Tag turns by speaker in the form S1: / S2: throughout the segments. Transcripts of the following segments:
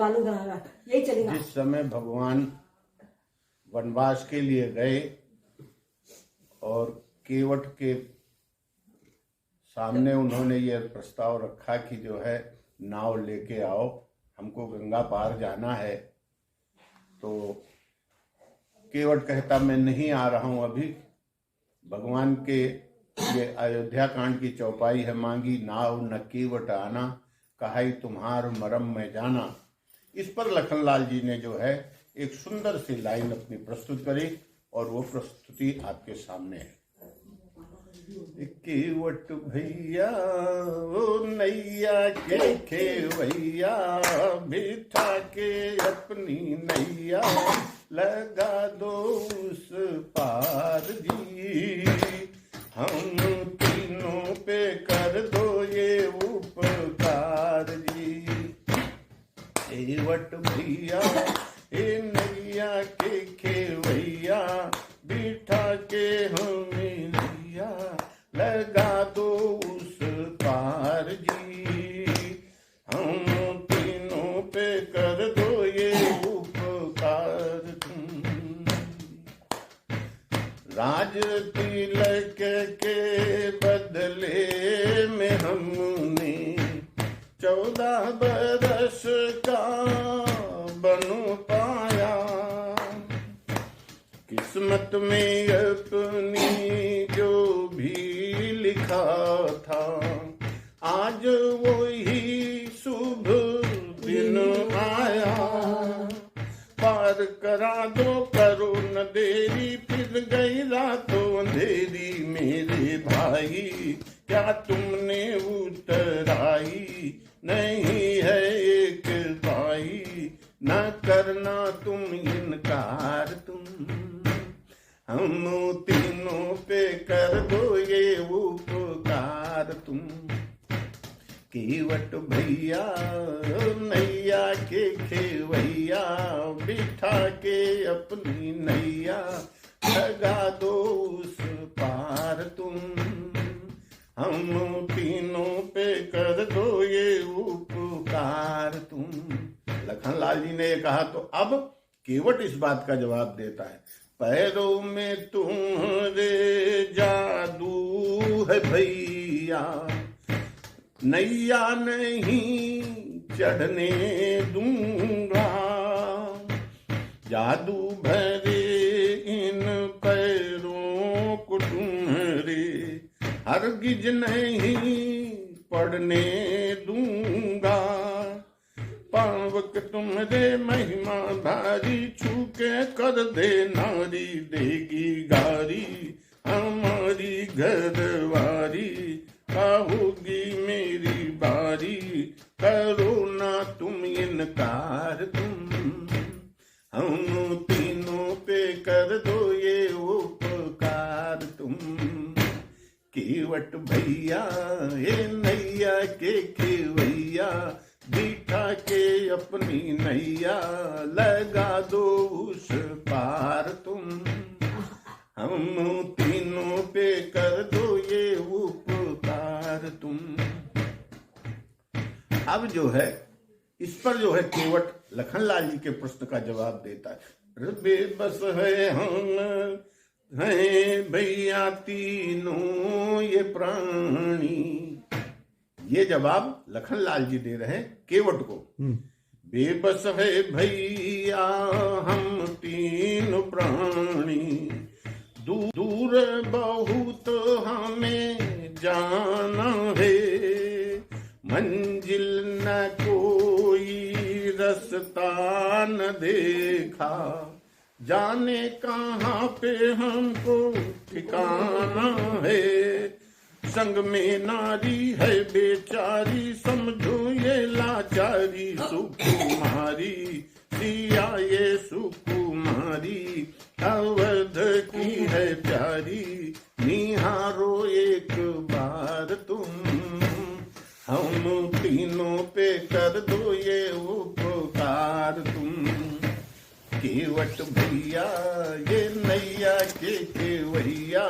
S1: लालू बनाना, यही चलेगा।
S2: जिस समय भगवान वनवास के लिए गए और केवट के सामने उन्होंने ये प्रस्ताव रखा कि जो है नाव लेके आओ, हमको गंगा पार जाना है, तो केवट कहता मैं नहीं आ रहा हूं अभी। भगवान के ये अयोध्या कांड की चौपाई है, मांगी नाव न केवट आना, कहाई तुम्हार मरम में जाना। इस पर लखनलाल जी ने जो है एक सुंदर सी लाइन अपनी प्रस्तुत करी और वो प्रस्तुति आपके सामने है। केवट भैया ओ नैया के खेवैया, बिठा के अपनी नैया, लगा दो उस पार जी, हम तीनों पे कर दो ये उपकार जी। केवट भैया ए नैया के खेवैया, बिठा के हमें नैया, लगा दो उस पार जी, हम तीनों पे कर दो ये उपकार तुम। राज तिलक के बदले में हमने 14 बरस का बनू पाया, किस्मत में अपनी जो भी लिखा था, आज वही शुभ दिन आया, पार करा दो करो न देरी, फिर गई रातों अंधेरी मेरे भाई, क्या तुमने उतराई नहीं है एक भाई, न करना तुम इनकार तुम, हम तीनों पे कर दो ये उपकार तुम। केवट भैया नैया के खेवैया, बिठा के अपनी नैया, लगा दो उस पार तुम, हम तीनों पे कर दो ये उपकार तुम। लखनलाल जी ने कहा तो अब केवट इस बात का जवाब देता है, पैरों में तुम्हारे जादू है भैया, नैया नहीं चढ़ने दूंगा, जादू भरे इन पैरों को तुम्हारे हरगिज नहीं पड़ने दूंगा, पावक तुम्हारे महिमा भारी, छूके कर दे नारी देगी गारी, हमारी घरवारी होगी मेरी बारी, करो ना तुम इनकार तुम, हम तीनों पे कर दो ये उपकार तुम। केवट भैया ए नैया के खेवैया, बिठा के अपनी नैया, लगा दो उस पार तुम, हम तीनों पे कर दो ये उपकार तुम। अब जो है इस पर जो है केवट लखनलाल जी के प्रश्न का जवाब देता है, बेबस है हम हैं भैया तीनों ये प्राणी। ये जवाब लखनलाल जी दे रहे हैं केवट को। बेबस है भैया हम तीन प्राणी, दूर बहुत हमें जाना है, मंजिल न कोई रास्ता न देखा, जाने कहाँ पे हमको ठिकाना है, संग में नारी है बेचारी, समझो ये लाचारी, सुकुमारी सिया ये सुकुमारी, अवध की है प्यारी, निहारो एक बार तुम, हम तीनों पे कर दो ये उपकार तुम। केवट भैया ये नैया के केवैया,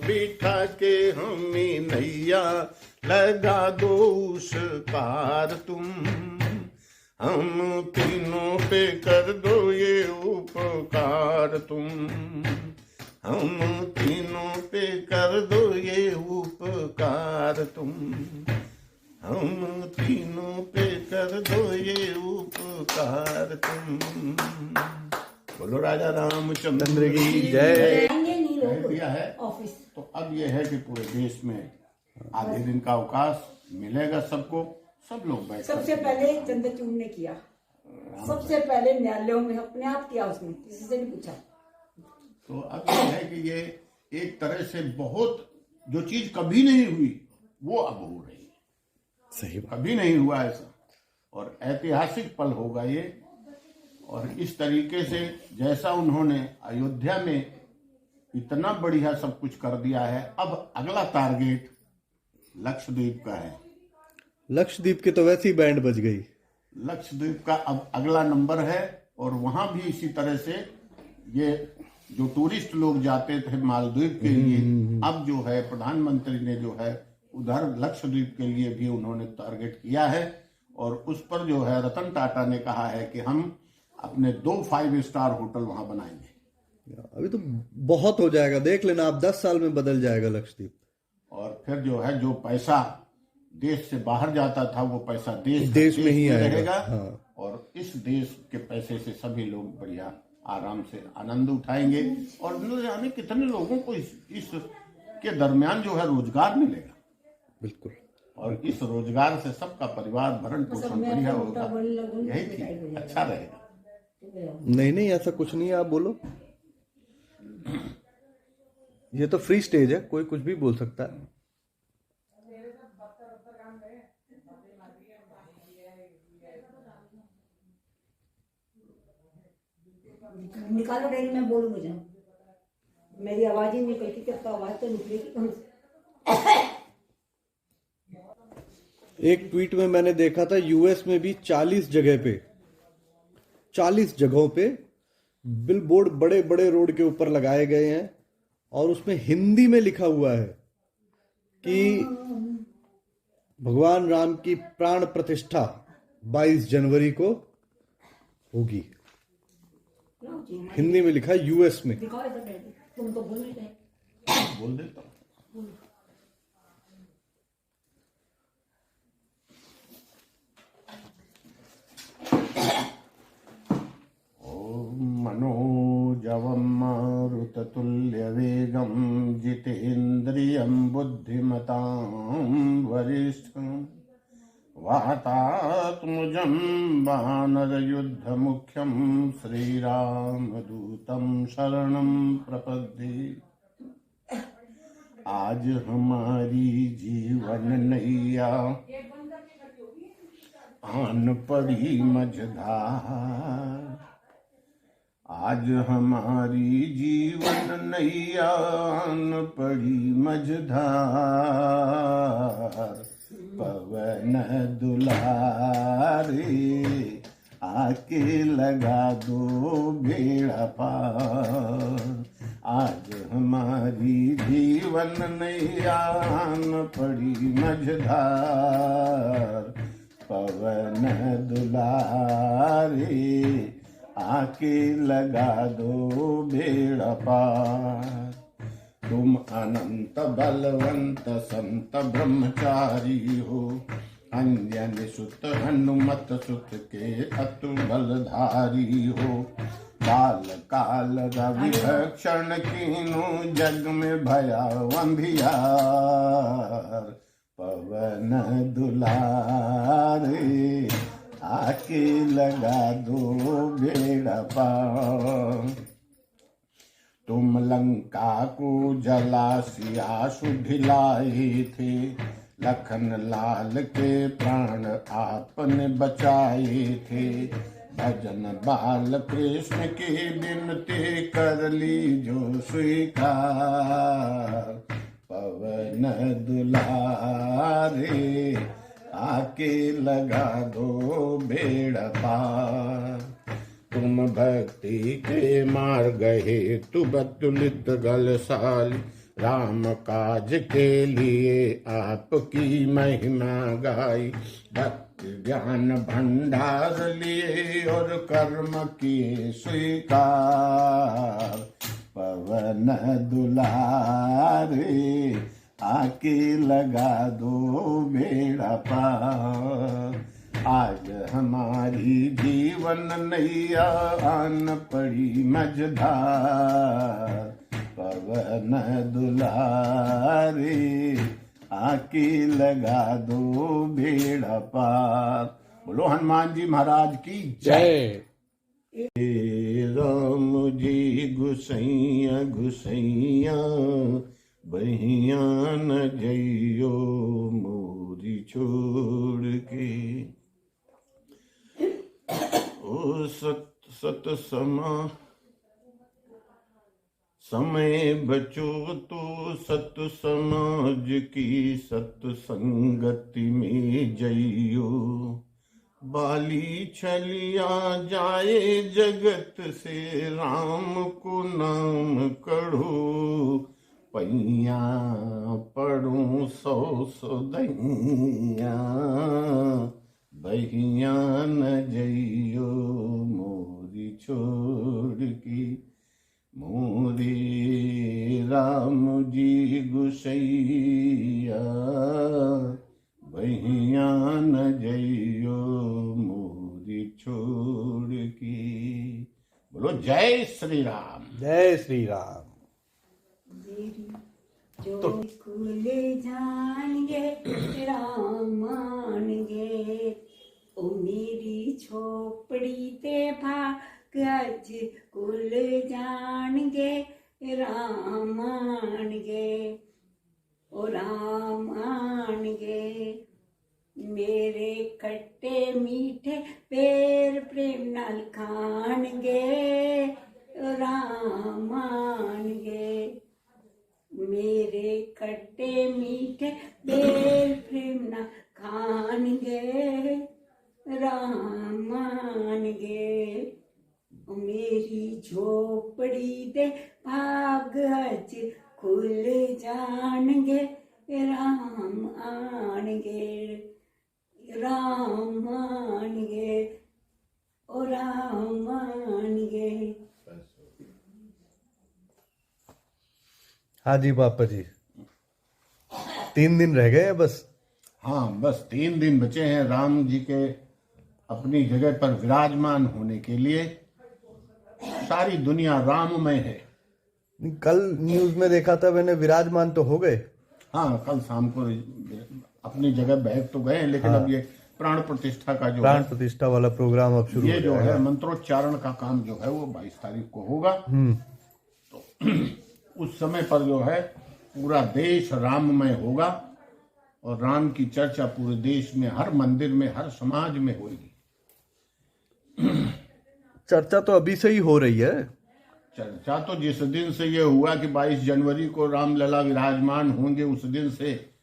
S2: बिठा के हमें नैया, लगा दो उस पार तुम, हम तीनों पे कर दो ये उपकार तुम, हम तीनों पे कर दो ये उपकार तुम, हम तीनों पे कर दो ये उपकार तुम। बोलो राजा रामचंद्र की जय। दिया है तो अब ये है कि पूरे देश में आधे दिन का अवकाश मिलेगा सबको, सब लोग बैठ।
S1: सबसे पहले चंद्रचूड़ ने किया, सबसे पहले न्यायालयों में अपने आप किया, उसने किसी से नहीं पूछा।
S2: तो अब ये है कि ये एक तरह से बहुत जो चीज कभी नहीं हुई वो अब हो रही है।
S3: सही,
S2: कभी नहीं हुआ ऐसा, और ऐतिहासिक पल होगा ये। और इस तरीके से जैसा उन्होंने अयोध्या में इतना बढ़िया सब कुछ कर दिया है, अब अगला टारगेट लक्षद्वीप का है।
S3: लक्षद्वीप के तो वैसे ही बैंड बज गई।
S2: लक्षद्वीप का अब अगला नंबर है, और वहां भी इसी तरह से ये जो टूरिस्ट लोग जाते थे मालदीव के लिए, अब जो है प्रधानमंत्री ने जो है उधर लक्षद्वीप के लिए भी उन्होंने टारगेट किया है। और उस पर जो है रतन टाटा ने कहा है कि हम अपने 2 5 स्टार होटल वहां बनाएंगे।
S3: अभी तो बहुत हो जाएगा, देख लेना आप, 10 साल में बदल जाएगा लक्षद्वीप।
S2: और फिर जो है जो पैसा देश से बाहर जाता था वो पैसा
S3: देश में ही
S2: रहेगा।
S3: हाँ।
S2: और इस देश के पैसे से सभी लोग बढ़िया आराम से आनंद उठाएंगे, और न जाने कितने लोगों को इस के दरमियान जो है रोजगार मिलेगा।
S3: बिल्कुल,
S2: और इस रोजगार से सबका परिवार भरण पोषण बढ़िया होगा, यही ठीक, अच्छा रहेगा।
S3: नहीं ऐसा कुछ नहीं है, आप बोलो। ये तो फ्री स्टेज है, कोई कुछ भी बोल सकता है।
S1: निकालो डेरी में बोलूं, मुझे मेरी आवाज ही निकलती, तब तो आवाज तो निकलेगी।
S3: एक ट्वीट में मैंने देखा था, यूएस में भी 40 जगहों पे बिलबोर्ड बड़े बड़े रोड के ऊपर लगाए गए हैं, और उसमें हिंदी में लिखा हुआ है कि भगवान राम की प्राण प्रतिष्ठा 22 जनवरी को होगी। हिंदी में लिखा है, यूएस में।
S1: तुम तो बोल नहीं रहे।
S2: बोल देता हूं। मनोजवं मारुततुल्यवेगं जितेन्द्रियं बुद्धिमतां वरिष्ठं वातात्मजं वानरयुद्धमुख्यं श्रीरामदूतं शरणं प्रपद्ये। आज हमारी जीवन नैया आन पड़ी मझधार, आज हमारी जीवन नैया आन पड़ी मझधार, पवन दुलारे आके लगा दो बेड़ा पार। आज हमारी जीवन नैया आन पड़ी मझधार, पवन दुलारे आके लगा दो बेड़ा पार। तुम अनंत बलवंत संत ब्रह्मचारी हो, अंजनी सुत हनुमत सुत के अतु बलधारी हो। बाल काल रवि भक्षण कीनु जग में भया अंधियार, पवन दुलारे आके लगा दो बेड़ा पार। तुम लंका को जला सिया सुधिलाए थे, लखन लाल के प्राण आपने बचाए थे। भजन बाल कृष्ण की बिनती कर ली जो स्वीकार, पवन दुलारे आके लगा दो बेड़ा पार। तुम भक्ति के मार्ग हेतु बतुलित गलशाली, राम काज के लिए आपकी महिमा गाई। भक्त ज्ञान भंडार लिए और कर्म किए स्वीकार। पवन दुलारे आके लगा दो बेड़ा पार। आज हमारी जीवन नैया आन पड़ी मझधार। पवन दुलारे आके लगा दो बेड़ा पार। बोलो हनुमान जी महाराज की जय। राम जी गुसैया गुसैया बहिया न जइयो मोरी छोड़ के। ओ सत समय बचो तो सत समाज की सत संगति में जइयो। बाली छलिया जाए जगत से राम को नाम कढ़ो। पैया पढ़ूं सौ दैया बहिया न जइयो मोरी छोड़ की। मोरे राम जी गुसैया बहिया न जइयो मोरी छोड़ की। बोलो जय श्री राम।
S3: जय श्री राम।
S1: जो खुल जाएंगे राम मानेंगे। ओ मेरी झोपड़ी ते भागज खुल जाएंगे राम मानेंगे। ओ राम मानेंगे। मेरे खट्टे मीठे पैर प्रेम नाल खानगे राम मानेंगे। मेरे खट्टे मीठे पैर प्रेम नाल खानगे राम मानेंगे। मेरी झोपड़ी दे भाग हज खुल जाएंगे राम आएंगे। राम आएंगे ओ राम आएंगे।
S3: हाँ जी पापा जी, 3 दिन रह गए हैं बस।
S2: हाँ बस 3 दिन बचे हैं राम जी के अपनी जगह पर विराजमान होने के लिए। सारी दुनिया राममय है।
S3: कल न्यूज में देखा था मैंने, विराजमान तो हो गए।
S2: हाँ कल शाम को अपनी जगह बैठ तो गए, लेकिन
S3: हाँ।
S2: अब ये प्राण प्रतिष्ठा का जो
S3: प्राण
S2: है,
S3: प्रतिष्ठा वाला प्रोग्राम अब शुरू
S2: ये
S3: हो
S2: जो
S3: जाएगा।
S2: है मंत्रोच्चारण का काम जो है वो 22 तारीख को होगा। तो उस समय पर जो है पूरा देश राममय होगा और राम की चर्चा पूरे देश में, हर मंदिर में, हर समाज में होगी।
S3: चर्चा तो अभी से ही हो रही है।
S2: चर्चा तो जिस दिन से ये हुआ कि 22 जनवरी को रामलला विराजमान होंगे, उस दिन से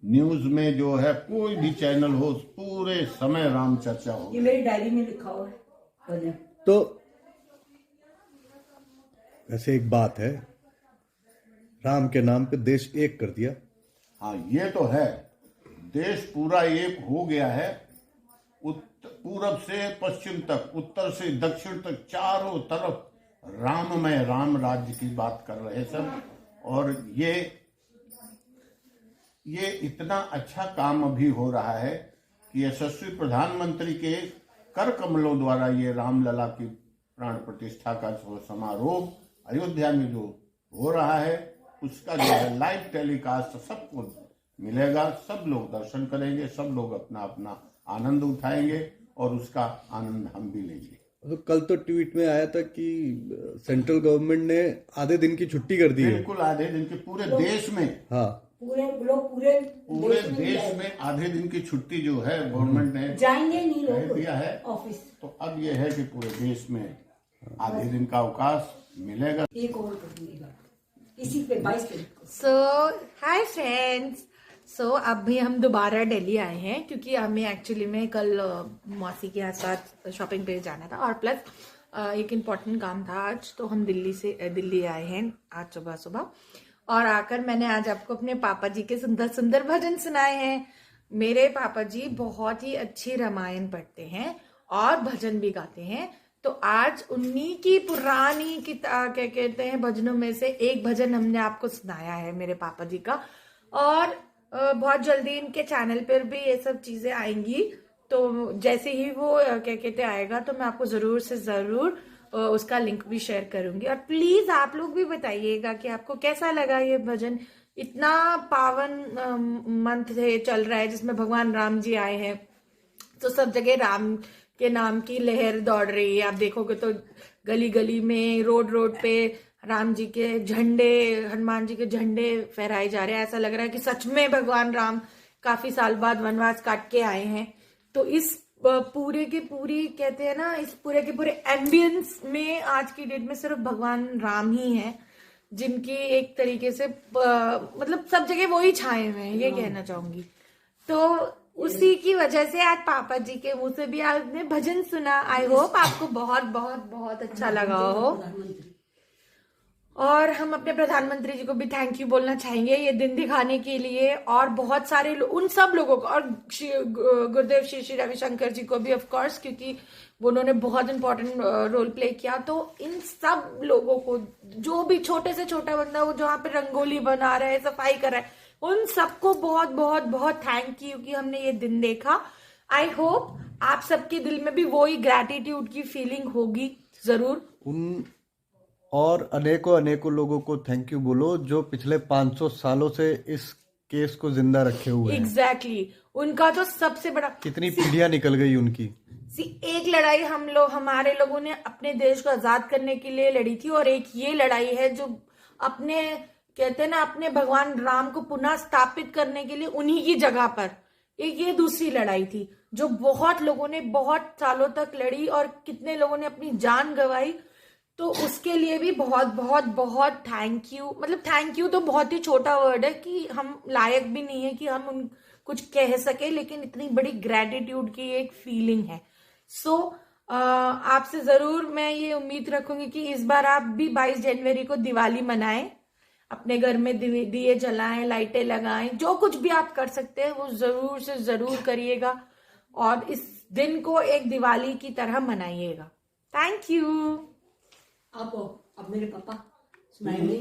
S2: न्यूज में जो है कोई भी चैनल हो, पूरे समय राम चर्चा हो।
S1: ये मेरी डायरी में लिखा हुआ है।
S3: तो वैसे एक बात है, राम के नाम पे देश एक कर दिया।
S2: हाँ ये तो है, देश पूरा एक हो गया है। पूरब से पश्चिम तक, उत्तर से दक्षिण तक, चारों तरफ राममय, राम राज्य की बात कर रहे सब। और ये इतना अच्छा काम अभी हो रहा है कि यशस्वी प्रधानमंत्री के कर कमलों द्वारा ये रामलला की प्राण प्रतिष्ठा का जो समारोह अयोध्या में जो हो रहा है, उसका जो है लाइव टेलीकास्ट सबको मिलेगा। सब लोग दर्शन करेंगे, सब लोग अपना अपना आनंद उठाएंगे और उसका आनंद हम भी लेंगे।
S3: तो कल तो ट्वीट में आया था कि सेंट्रल गवर्नमेंट ने आधे दिन की छुट्टी कर दी है।
S2: बिल्कुल आधे दिन की, पूरे देश में।
S3: हाँ
S2: पूरे देश में आधे दिन की छुट्टी जो है गवर्नमेंट ने
S1: जाएंगे नहीं
S2: कह
S1: लोग
S2: दिया है
S1: ऑफिस।
S2: तो अब ये है कि पूरे देश में आधे दिन का अवकाश मिलेगा।
S1: एक और करूंगी इसी पे 22 तारीख को।
S4: सो हाय फ्रेंड्स, सो अभी हम दोबारा दिल्ली आए हैं क्योंकि हमें एक्चुअली में कल मौसी के साथ शॉपिंग पे जाना था और प्लस एक इम्पॉर्टेंट काम था आज, तो हम दिल्ली आए हैं आज सुबह। और आकर मैंने आज आपको अपने पापा जी के सुंदर सुंदर भजन सुनाए हैं। मेरे पापा जी बहुत ही अच्छी रामायण पढ़ते हैं और भजन भी गाते हैं। तो आज उन्हीं की पुरानी क्या कहते हैं भजनों में से एक भजन हमने आपको सुनाया है मेरे पापा जी का। और बहुत जल्दी इनके चैनल पर भी ये सब चीजें आएंगी। तो जैसे ही वो क्या कहते आएगा तो मैं आपको जरूर से जरूर उसका लिंक भी शेयर करूंगी। और प्लीज आप लोग भी बताइएगा कि आपको कैसा लगा ये भजन। इतना पावन मंथ चल रहा है जिसमें भगवान राम जी आए हैं, तो सब जगह राम के नाम की लहर दौड़ रही है। आप देखोगे तो गली गली में, रोड रोड पे राम जी के झंडे, हनुमान जी के झंडे फहराए जा रहे हैं। ऐसा लग रहा है कि सच में भगवान राम काफी साल बाद वनवास काट के आए हैं। तो इस पूरे के पूरी कहते हैं ना, इस पूरे के पूरे एम्बियंस में आज की डेट में सिर्फ भगवान राम ही हैं जिनकी एक तरीके से मतलब सब जगह वो ही छाए हुए हैं, ये कहना चाहूंगी। तो उसी की वजह से आज पापा जी के मुंह से भी आपने भजन सुना। आई होप आपको बहुत बहुत बहुत अच्छा लगा हो। और हम अपने प्रधानमंत्री जी को भी थैंक यू बोलना चाहेंगे ये दिन दिखाने के लिए, और बहुत सारे उन सब लोगों को, और गुरुदेव श्री श्री रविशंकर जी को भी ऑफ कोर्स, क्योंकि उन्होंने बहुत इंपॉर्टेंट रोल प्ले किया। तो इन सब लोगों को, जो भी छोटे से छोटा बंदा वो जहाँ पे रंगोली बना रहा है, सफाई कर रहा है, उन सबको बहुत बहुत बहुत थैंक यू कि हमने ये दिन देखा। आई होप आप सबके दिल में भी वही ग्रैटिट्यूड की फीलिंग होगी जरूर।
S3: उन और अनेकों अनेकों लोगों को थैंक यू बोलो जो पिछले 500 सालों से इस केस को जिंदा रखे हुए हैं।
S4: एग्जैक्टली उनका तो सबसे बड़ा,
S3: कितनी पीढ़ियां निकल गई उनकी।
S4: एक लड़ाई हमारे लोगों ने अपने देश को आजाद करने के लिए लड़ी थी, और एक ये लड़ाई है जो अपने कहते हैं ना, अपने भगवान राम को पुनः स्थापित करने के लिए उन्हीं की जगह पर एक ये दूसरी लड़ाई थी जो बहुत लोगों ने बहुत सालों तक लड़ी और कितने लोगों ने अपनी जान गंवाई। तो उसके लिए भी बहुत बहुत बहुत थैंक यू। मतलब थैंक यू तो बहुत ही छोटा वर्ड है कि हम लायक भी नहीं है कि हम कुछ कह सके, लेकिन इतनी बड़ी ग्रेटिट्यूड की एक फीलिंग है। सो आपसे जरूर मैं ये उम्मीद रखूंगी कि इस बार आप भी 22 जनवरी को दिवाली मनाएं, अपने घर में दिए जलाएं, लाइटें लगाएं, जो कुछ भी आप कर सकते हैं वो जरूर से जरूर करिएगा और इस दिन को एक दिवाली की तरह मनाइएगा। Thank you.
S1: अब मेरे पापा स्माइली